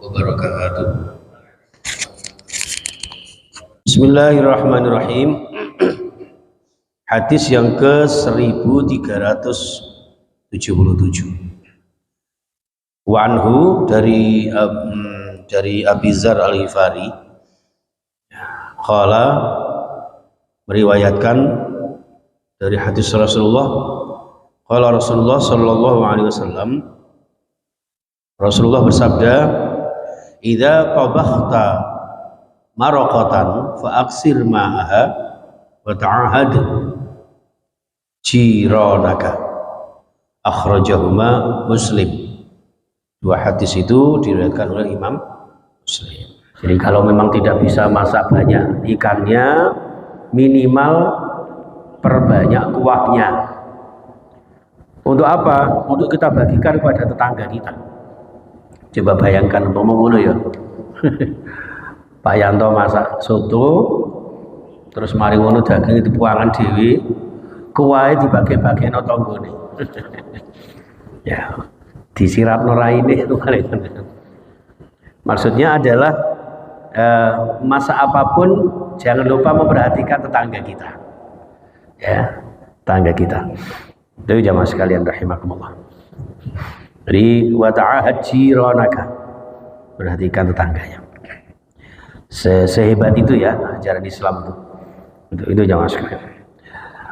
wabarakatuh. Bismillahirrahmanirrahim. Hadis yang ke 1377. Wa anhu dari Abi Dzar Al-Ghifari qala, meriwayatkan dari hadis Rasulullah, qala Rasulullah sallallahu alaihi wasallam, Rasulullah bersabda, idza tabakhta maraqatan fa aksir ma'aha wa ta'ahad jiranaka, akhrajahuma Muslim. Dua hadis itu diriwayatkan oleh Imam Muslim. Jadi kalau memang tidak bisa masak banyak ikannya, minimal perbanyak kuahnya. Untuk apa? Untuk kita bagikan kepada tetangga kita. Coba bayangkan ngono ya. Pak Yanto masak soto, terus mari ngono daging dipuangan dhewe, kuwahe dibagi-bagino tanggane. Ya, disiratno raine itu kali. Maksudnya adalah masak apapun jangan lupa memperhatikan tetangga kita. Ya, tetangga kita. Itu jamaah sekalian rahimakumullah. Jadi wa ta'ahad jiranaka, perhatikan tetangganya. Sehebat itu ya ajaran Islam itu jamaah sekalian.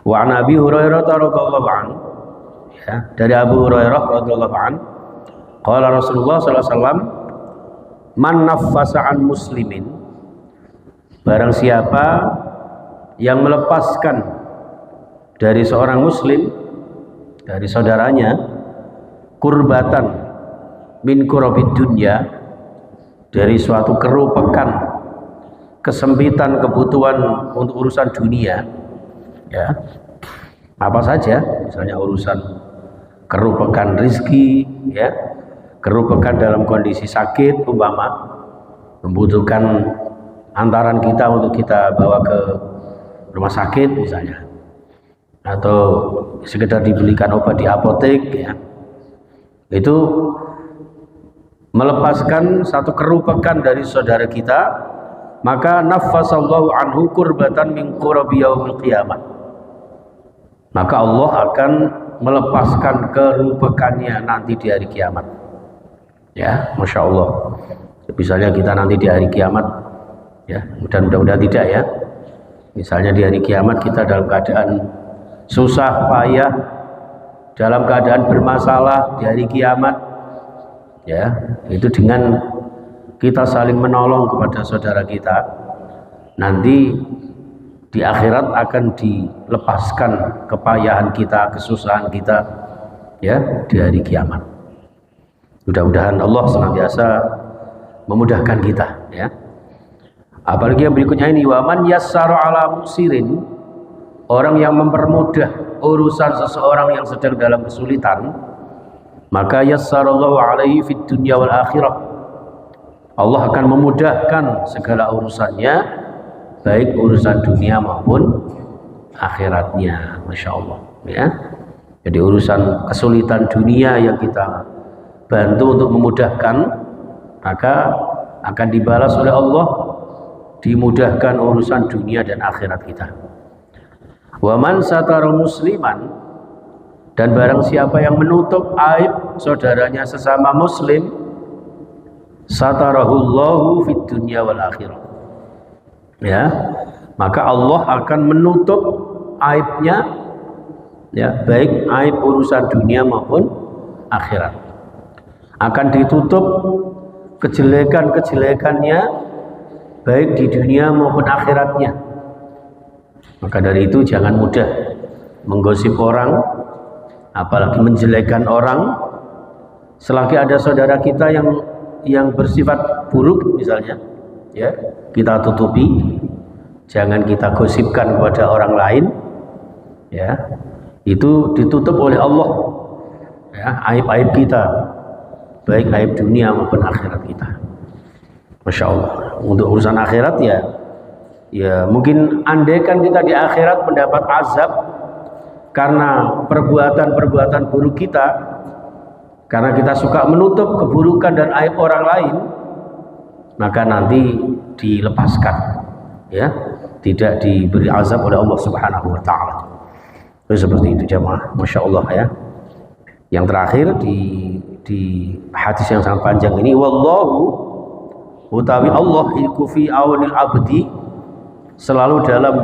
Wa an Abi Hurairah radhiyallahu anhu, ya, dari Abu Hurairah radhiyallahu anhu, qala Rasulullah sallallahu alaihi wasallam, man naffasa an muslimin, barang siapa yang melepaskan dari seorang muslim, dari saudaranya, kurbatan min kurabid dunya, dari suatu kerupekan, kesempitan kebutuhan untuk urusan dunia, ya, apa saja, misalnya urusan kerupekan rizki, ya, kerupekan dalam kondisi sakit, umpama membutuhkan antaran kita untuk kita bawa ke rumah sakit misalnya, atau sekedar dibelikan obat di apotek, ya, itu melepaskan satu kerupekan dari saudara kita, maka naffasallahu anhu kurbatan min qurabi yaumil qiyamah, maka Allah akan melepaskan kerupekannya nanti di hari kiamat. Ya, masya Allah. Misalnya kita nanti di hari kiamat, ya, mudah-mudahan tidak ya. Misalnya di hari kiamat kita dalam keadaan susah payah, dalam keadaan bermasalah di hari kiamat, ya, itu dengan kita saling menolong kepada saudara kita, nanti di akhirat akan dilepaskan kepayahan kita, kesusahan kita, ya, di hari kiamat. Mudah-mudahan Allah senantiasa memudahkan kita, ya. Apalagi yang berikutnya ini, waman yassara ala musirin, orang yang mempermudah urusan seseorang yang sedang dalam kesulitan, maka yassarallahu alaihi fid dunya wal akhirah, Allah akan memudahkan segala urusannya, baik urusan dunia maupun akhiratnya. Masya Allah, ya. Jadi urusan kesulitan dunia yang kita bantu untuk memudahkan, maka akan dibalas oleh Allah, dimudahkan urusan dunia dan akhirat kita. Wa man satara musliman, dan barang siapa yang menutup aib saudaranya sesama muslim, satarahullahu fid dunya wal akhirah, ya, maka Allah akan menutup aibnya, ya, baik aib urusan dunia maupun akhirat, akan ditutup kejelekan-kejelekannya baik di dunia maupun akhiratnya. Maka dari itu jangan mudah menggosip orang, apalagi menjelekkan orang. Selagi ada saudara kita yang bersifat buruk misalnya, ya, kita tutupi, jangan kita gosipkan kepada orang lain, ya, itu ditutup oleh Allah, ya, aib-aib kita, baik aib dunia maupun akhirat kita. Masya Allah. Untuk urusan akhirat, ya mungkin andaikan kita di akhirat mendapat azab karena perbuatan-perbuatan buruk kita, karena kita suka menutup keburukan dan aib orang lain, maka nanti dilepaskan, ya, tidak diberi azab oleh Allah Subhanahu wa taala. Seperti itu jemaah, Masya Allah ya. Yang terakhir di hadis yang sangat panjang ini, wallahu utawi Allah iku fi aunil abdi, selalu dalam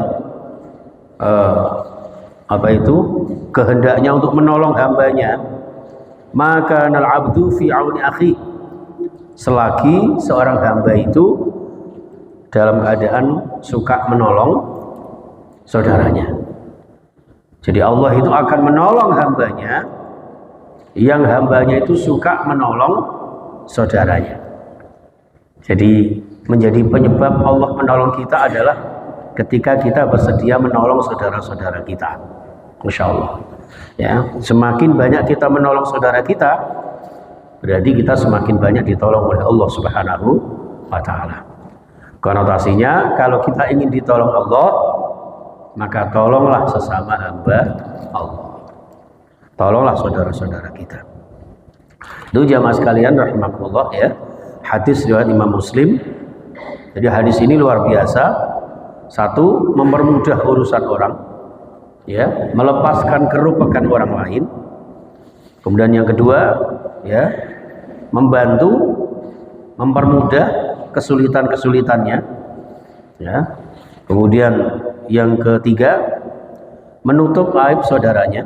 kehendaknya untuk menolong hambanya. Maka nal abdu fi auni akhi, selagi seorang hamba itu dalam keadaan suka menolong saudaranya. Jadi Allah itu akan menolong hambanya yang hambanya itu suka menolong saudaranya. Jadi menjadi penyebab Allah menolong kita adalah ketika kita bersedia menolong saudara-saudara kita. Insya Allah ya, semakin banyak kita menolong saudara kita, berarti kita semakin banyak ditolong oleh Allah Subhanahu wa taala. Konotasinya, kalau kita ingin ditolong Allah, maka tolonglah sesama hamba Allah, tolonglah saudara-saudara kita. Itu jamaah sekalian rahimakumullah ya, hadis riwayat Imam Muslim. Jadi hadis ini luar biasa. Satu, mempermudah urusan orang, ya, melepaskan kerupakan orang lain. Kemudian yang kedua, ya, membantu mempermudah kesulitan-kesulitannya, ya. Kemudian yang ketiga, menutup aib saudaranya,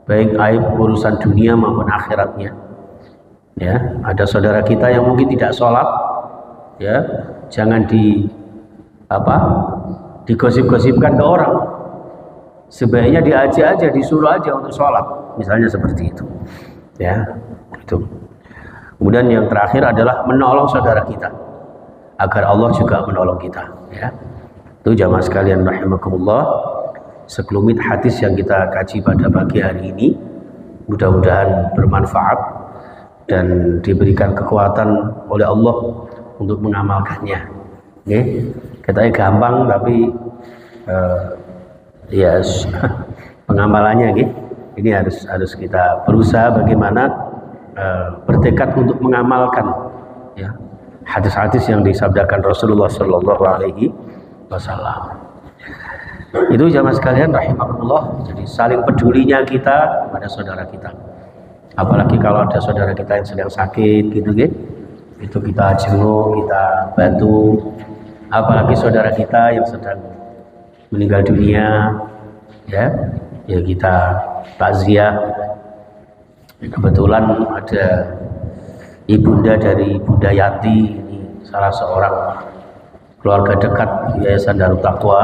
baik aib urusan dunia maupun akhiratnya. Ya, ada saudara kita yang mungkin tidak sholat, ya, jangan digosip-gosipkan ke orang. Sebaiknya diajak aja, disuruh aja untuk sholat, misalnya seperti itu. Ya, itu. Kemudian yang terakhir adalah menolong saudara kita, agar Allah juga menolong kita. Ya, itu jamaah sekalian rahimakumullah, sekelumit hadis yang kita kaji pada pagi hari ini. Mudah-mudahan bermanfaat dan diberikan kekuatan oleh Allah untuk mengamalkannya. Okay. Katanya gampang, tapi ya pengamalannya gitu. Ini harus kita berusaha bagaimana bertekad untuk mengamalkan, ya, hadis-hadis yang disabdakan Rasulullah Shallallahu Alaihi Wasallam. Itu jamaah sekalian rahimakumullah. Jadi saling pedulinya kita pada saudara kita, apalagi kalau ada saudara kita yang sedang sakit gitu, itu kita jenguk, kita bantu. Apalagi saudara kita yang sedang meninggal dunia, ya kita takziah. Kebetulan ada ibunda dari Bunda Yati, ini salah seorang keluarga dekat Yayasan Darut Taqwa,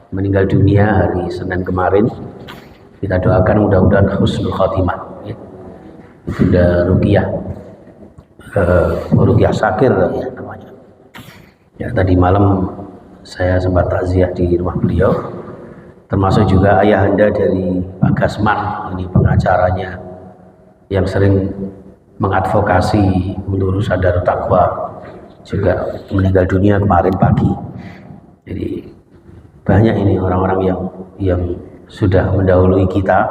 meninggal dunia hari Senin kemarin. Kita doakan mudah-mudahan husnul khotimah, ya. Bunda Ruqyah Syakir ya namanya. Ya, tadi malam saya sempat takziah di rumah beliau, termasuk juga ayahanda dari Pak Gasman, ini pengacaranya yang sering mengadvokasi untuk urusan Darut Taqwa, juga meninggal dunia kemarin pagi. Jadi banyak ini orang-orang yang sudah mendahului kita.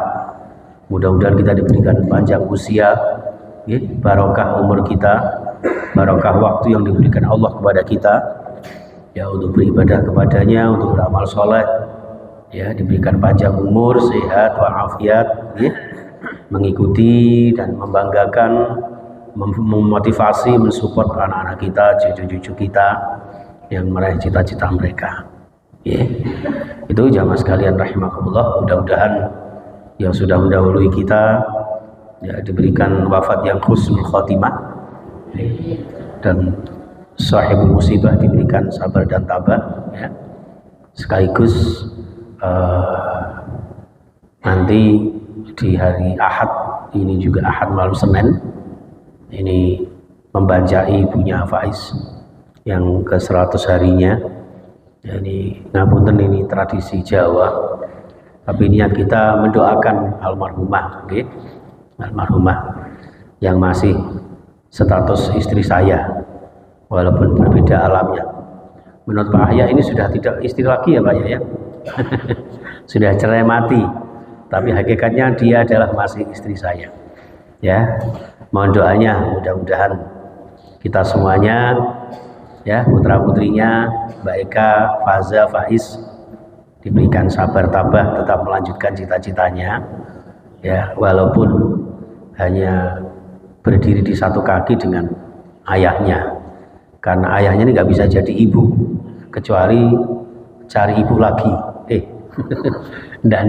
Mudah-mudahan kita diberikan panjang usia, ya, barokah umur kita, barokah waktu yang diberikan Allah kepada kita, ya, untuk beribadah kepadanya, untuk beramal soleh, ya, diberikan panjang umur, sehat, walafiat, ya, mengikuti dan membanggakan, memotivasi, mensupport anak-anak kita, cucu-cucu kita yang meraih cita-cita mereka. Ya. Itu jamaah sekalian rahimakumullah, mudah-mudahan yang sudah mendahului kita, ya, diberikan wafat yang husnul khotimah, ya, dan sahibul musibah diberikan sabar dan tabah, ya. Sekaligus nanti di hari Ahad ini, juga Ahad malam Senin ini, membanjai ibunya Faiz yang ke 100 harinya. Ya, ini ngapunten, ini tradisi Jawa, tapi niat kita mendoakan almarhumah, okay? Almarhumah yang masih status istri saya, walaupun berbeda alamnya. Menurut Pak Yahya ini sudah tidak istri lagi ya Pak Yahya, sudah cerai mati, tapi hakikatnya dia adalah masih istri saya. Ya, mohon doanya, mudah-mudahan kita semuanya, ya, putra-putrinya, Mbak Eka, Faza, Faiz, diberikan sabar tabah tetap melanjutkan cita-citanya, ya, walaupun hanya berdiri di satu kaki dengan ayahnya, karena ayahnya ini nggak bisa jadi ibu kecuali cari ibu lagi. Enggak.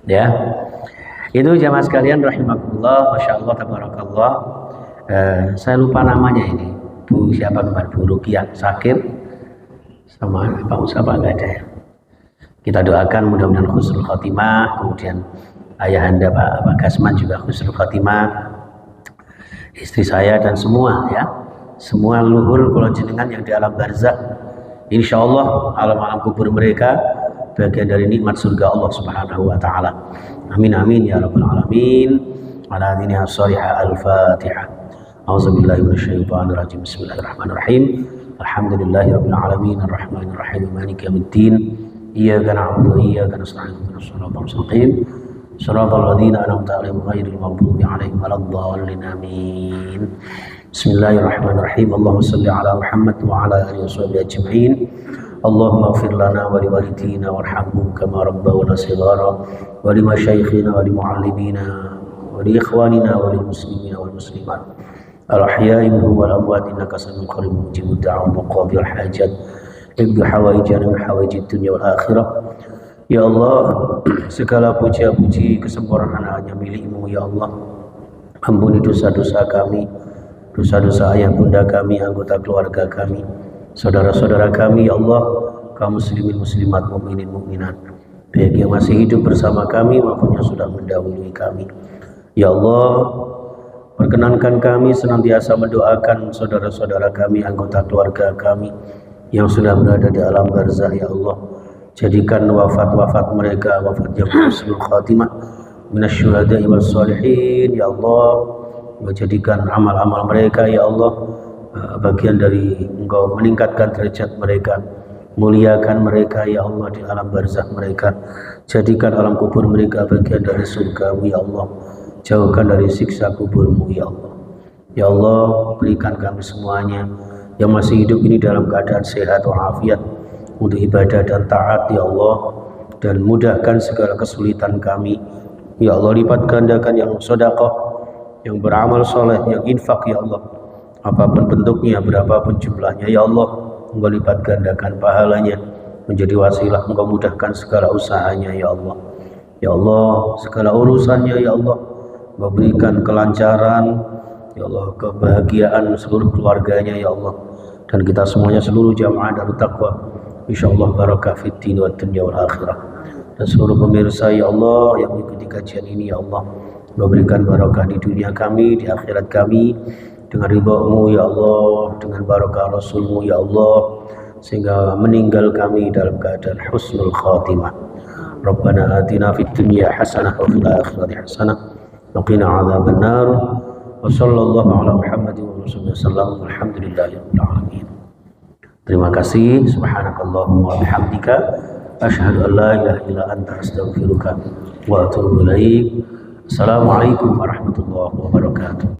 Ya, itu jamaah sekalian rahimakumullah, masya Allah, tabarakallah. Saya lupa namanya ini, Bu siapa kemarin, Bu Rukiah Sakir sama Pak Mustafa, nggak ada ya. Kita doakan mudah-mudahan husnul khotimah, kemudian ayahanda Pak Gasman juga husnul khotimah, istri saya dan semua, ya, semua luhur kula jenengan yang di alam barzakh, insyaallah alam-alam kubur mereka bagian dari nikmat surga Allah Subhanahu wa taala. Amin amin ya rabbal alamin. Ala diniha shalihah. Al-Fatihah. A'udzubillahi minasyaitonir rajim. Bismillahirrahmanirrahim. Alhamdulillahirabbil alamin arrahmanir rahim maliki yaumiddin. Iyyaka na'budu wa iyyaka nasta'in ihdinas siratal mustaqim. Shiratal ladzina an'amta 'alaihim ghairil maghdubi 'alaihim waladdallin. Amin. Bismillahirrahmanirrahim. Allahumma shalli 'ala Muhammad wa 'ala alihi washabihi ajma'in. Allahumma ighfir lana wa liwalidina warhamhum kama rabbawna shighara wa limashayikhina wa limu'allimina wa liikhwanina wa lilmuslimina wal muslimat al-ahya'i minhum wal amwat innaka sami'un qaribun mujibud da'wat wa qadil hajat ibdu hawaijana wa hawaijid dunya wal akhirah. Ya Allah, segala puja-puji kesempurnaan hanya milik-Mu ya Allah. Ampuni dosa-dosa kami, dosa-dosa ayah bunda kami, anggota keluarga kami, saudara-saudara kami ya Allah, kaum muslimin muslimat, mukminin mukminat, baik yang masih hidup bersama kami maupun yang sudah mendahului kami. Ya Allah, perkenankan kami senantiasa mendoakan saudara-saudara kami, anggota keluarga kami yang sudah berada di alam barzakh ya Allah. Jadikan wafat-wafat mereka wafat yang husnul khatimah minasyuhada'i was sholihin ya Allah. Jadikan amal-amal mereka ya Allah bagian dari Engkau meningkatkan derajat mereka, muliakan mereka ya Allah di alam barzakh mereka. Jadikan alam kubur mereka bagian dari surga-Mu ya Allah. Jauhkan dari siksa kubur-Mu ya Allah. Ya Allah, berikan kami semuanya yang masih hidup ini dalam keadaan sehat walafiat untuk ibadah dan taat ya Allah, dan mudahkan segala kesulitan kami ya Allah. Lipat gandakan yang sedekah, yang beramal soleh, yang infak ya Allah, apapun bentuknya, berapapun jumlahnya ya Allah. Engkau lipat gandakan pahalanya menjadi wasilah, Engkau mudahkan segala usahanya ya Allah. Ya Allah, segala urusannya ya Allah, Engkau berikan kelancaran ya Allah, kebahagiaan seluruh keluarganya ya Allah, dan kita semuanya seluruh jamaah Darut Taqwa insyaallah barakah fid din wad dunya wal akhirah, dan seluruh pemirsa ya Allah yang mengikuti kajian ini ya Allah, memberikan barakah di dunia kami, di akhirat kami, dengan ridha-Mu ya Allah, dengan barakah Rasul-Mu ya Allah, sehingga meninggal kami dalam keadaan husnul khatimah. Rabbana atina fid dunya hasanah wa fil akhirati hasanah wa qina adzaban nar. Wa sallallahu ala Muhammadin wa sallam. Alhamdulillahirabbil alamin. Terima kasih. Subhanakallahumma wa bihamdika asyhadu an la ilaha illa anta astaghfiruka wa atubu ilaik. Assalamualaikum warahmatullahi wabarakatuh.